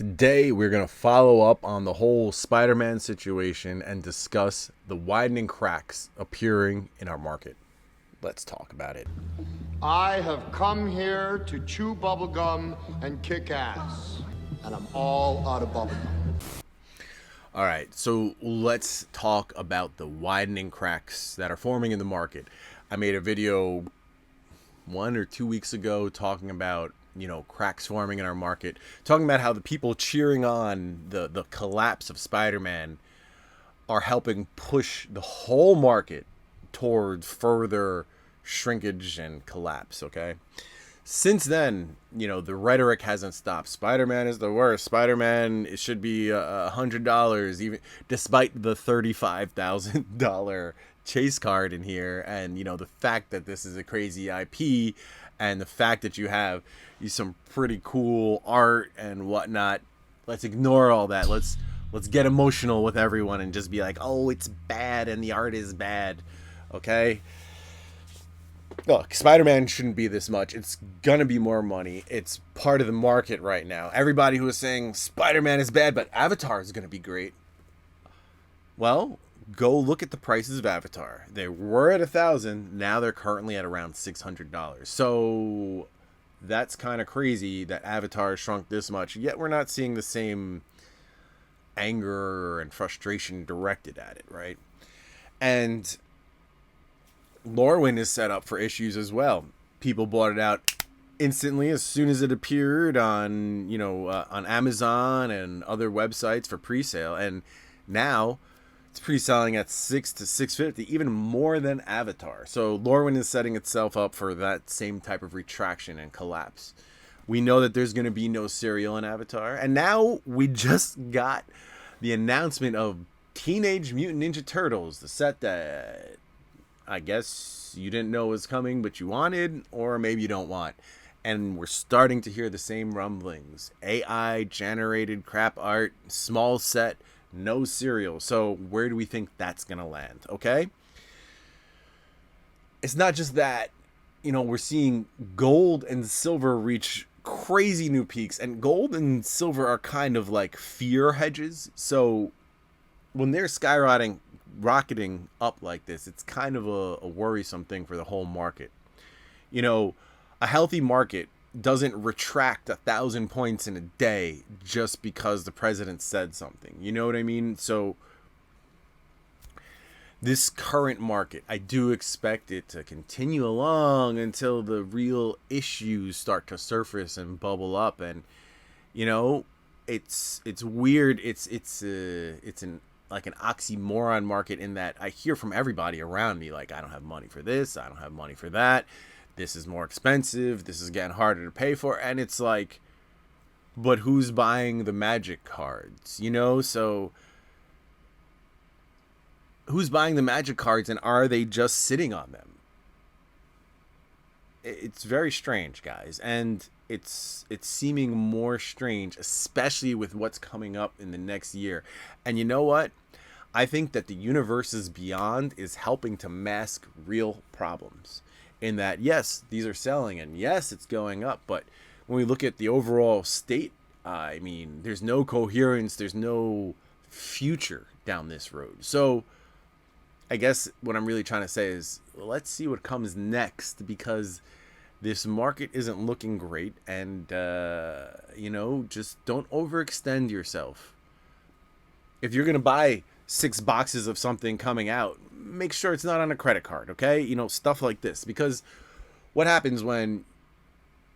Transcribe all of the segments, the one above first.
Today, we're going to follow up on the whole Spider-Man situation and discuss the widening cracks appearing in our market. Let's talk about it. I have come here to chew bubblegum and kick ass, and I'm all out of bubblegum. All right, so let's talk about the widening cracks that are forming in the market. I made a video 1 or 2 weeks ago talking about, cracks forming in our market, talking about how the people cheering on the collapse of Spider-Man are helping push the whole market towards further shrinkage and collapse, okay? Since then, the rhetoric hasn't stopped. Spider-Man is the worst. Spider-Man, it should be $100, even despite the $35,000 chase card in here, and the fact that this is a crazy IP, and the fact that you have some pretty cool art and whatnot. Let's ignore all that. Let's get emotional with everyone and just be like, oh, it's bad and the art is bad, okay? Look, Spider-Man shouldn't be this much. It's gonna be more money. It's part of the market right now. Everybody who is saying Spider-Man is bad, but Avatar is gonna be great. Well, go look at the prices of Avatar. They were at $1,000. Now they're currently at around $600. So that's kind of crazy that Avatar shrunk this much. Yet we're not seeing the same anger and frustration directed at it, right? And lorwyn is set up for issues as well. People bought it out instantly as soon as it appeared on, on Amazon and other websites for pre-sale, and now it's pre-selling at $600 to $650, even more than Avatar. So lorwyn is setting itself up for that same type of retraction and collapse. We know that there's going to be no cereal in Avatar, and now we just got the announcement of Teenage Mutant Ninja Turtles, the set that I guess you didn't know was coming, but you wanted, or maybe you don't want. And we're starting to hear the same rumblings. AI generated crap art, small set, no cereal. So where do we think that's going to land? Okay. It's not just that, we're seeing gold and silver reach crazy new peaks, and gold and silver are kind of like fear hedges. So when they're rocketing up like this, it's kind of a worrisome thing for the whole market. A healthy market doesn't retract 1,000 points in a day just because the president said something. You know what I mean? So this current market, I do expect it to continue along until the real issues start to surface and bubble up. And it's weird. It's an oxymoron market in that I hear from everybody around me, like, I don't have money for this, I don't have money for that, this is more expensive, this is getting harder to pay for. And it's like, but who's buying the magic cards? So who's buying the magic cards, and are they just sitting on them? It's very strange, guys, and it's seeming more strange, especially with what's coming up in the next year. And you know what? I think that the universe's beyond is helping to mask real problems, in that, yes, these are selling, and yes, it's going up, but when we look at the overall state, there's no coherence, there's no future down this road. So I guess what I'm really trying to say is, let's see what comes next, because this market isn't looking great, and just don't overextend yourself. If you're gonna buy 6 boxes of something coming out, make sure it's not on a credit card, okay? Stuff like this. Because what happens when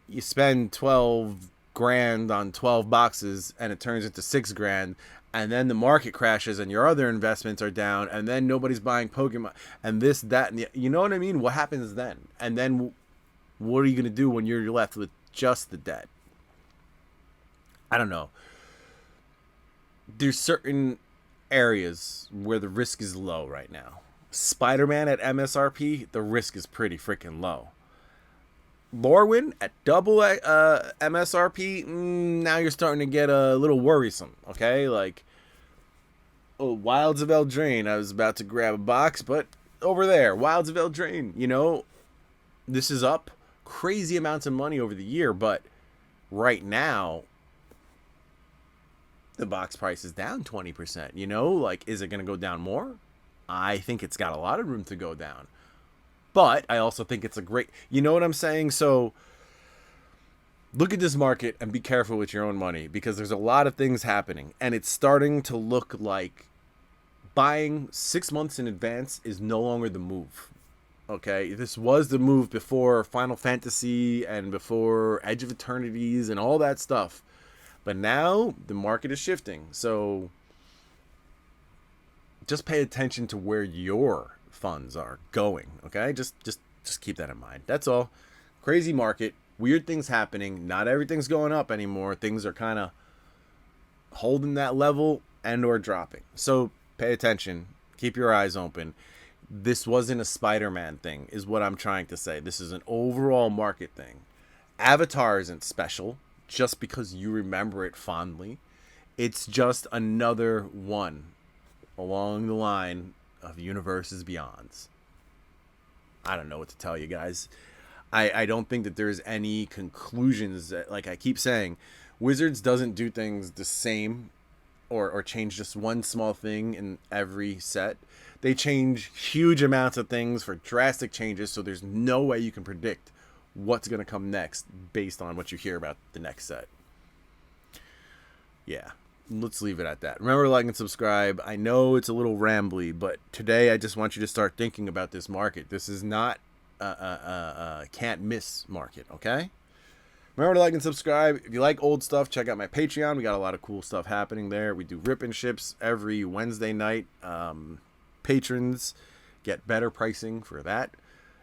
you spend 12 grand on 12 boxes and it turns into 6 grand, and then the market crashes and your other investments are down, and then nobody's buying Pokemon and this, that, and you know what I mean? What happens then? And then what are you going to do when you're left with just the debt? I don't know. There's certain areas where the risk is low right now. Spider-Man at MSRP, the risk is pretty freaking low. lorwyn at double MSRP, now you're starting to get a little worrisome, okay? Like, Wilds of Eldraine, I was about to grab a box, but over there, Wilds of Eldraine, this is up crazy amounts of money over the year, but right now, the box price is down 20%. You know, like, is it going to go down more? I think it's got a lot of room to go down. But I also think it's a great, you know what I'm saying? So look at this market and be careful with your own money, because there's a lot of things happening, and it's starting to look like buying 6 months in advance is no longer the move. Okay, this was the move before Final Fantasy and before Edge of Eternities and all that stuff. But now the market is shifting. So just pay attention to where your funds are going, okay? Just keep that in mind. That's all. Crazy market, weird things happening. Not everything's going up anymore. Things are kind of holding that level and or dropping. So pay attention. Keep your eyes open. This wasn't a Spider-Man thing, is what I'm trying to say. This is an overall market thing. Avatar isn't special just because you remember it fondly. It's just another one along the line of universes beyonds. I don't know what to tell you guys. I don't think that there's any conclusions that, like I keep saying, Wizards doesn't do things the same or change just one small thing in every set. They change huge amounts of things for drastic changes, so there's no way you can predict what's going to come next based on what you hear about the next set. Yeah, let's leave it at that. Remember to like and subscribe. I know it's a little rambly, but today I just want you to start thinking about this market. This is not a can't miss market, okay? Remember to like and subscribe. If you like old stuff, check out my Patreon. We got a lot of cool stuff happening there. We do rip and ships every Wednesday night. Patrons get better pricing for that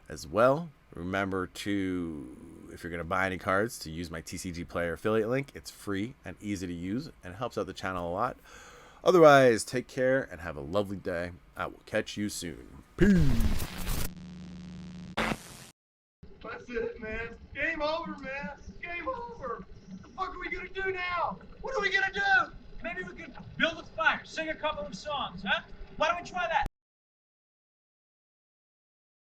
as well. Remember to, if you're going to buy any cards, to use my TCG Player affiliate link. It's free and easy to use and helps out the channel a lot. Otherwise, take care and have a lovely day. I will catch you soon. Peace. That's it, man. Game over, man. Game over. What the fuck are we gonna do now? What are we gonna do? Maybe we could build a fire, sing a couple of songs, huh? Why don't we try that?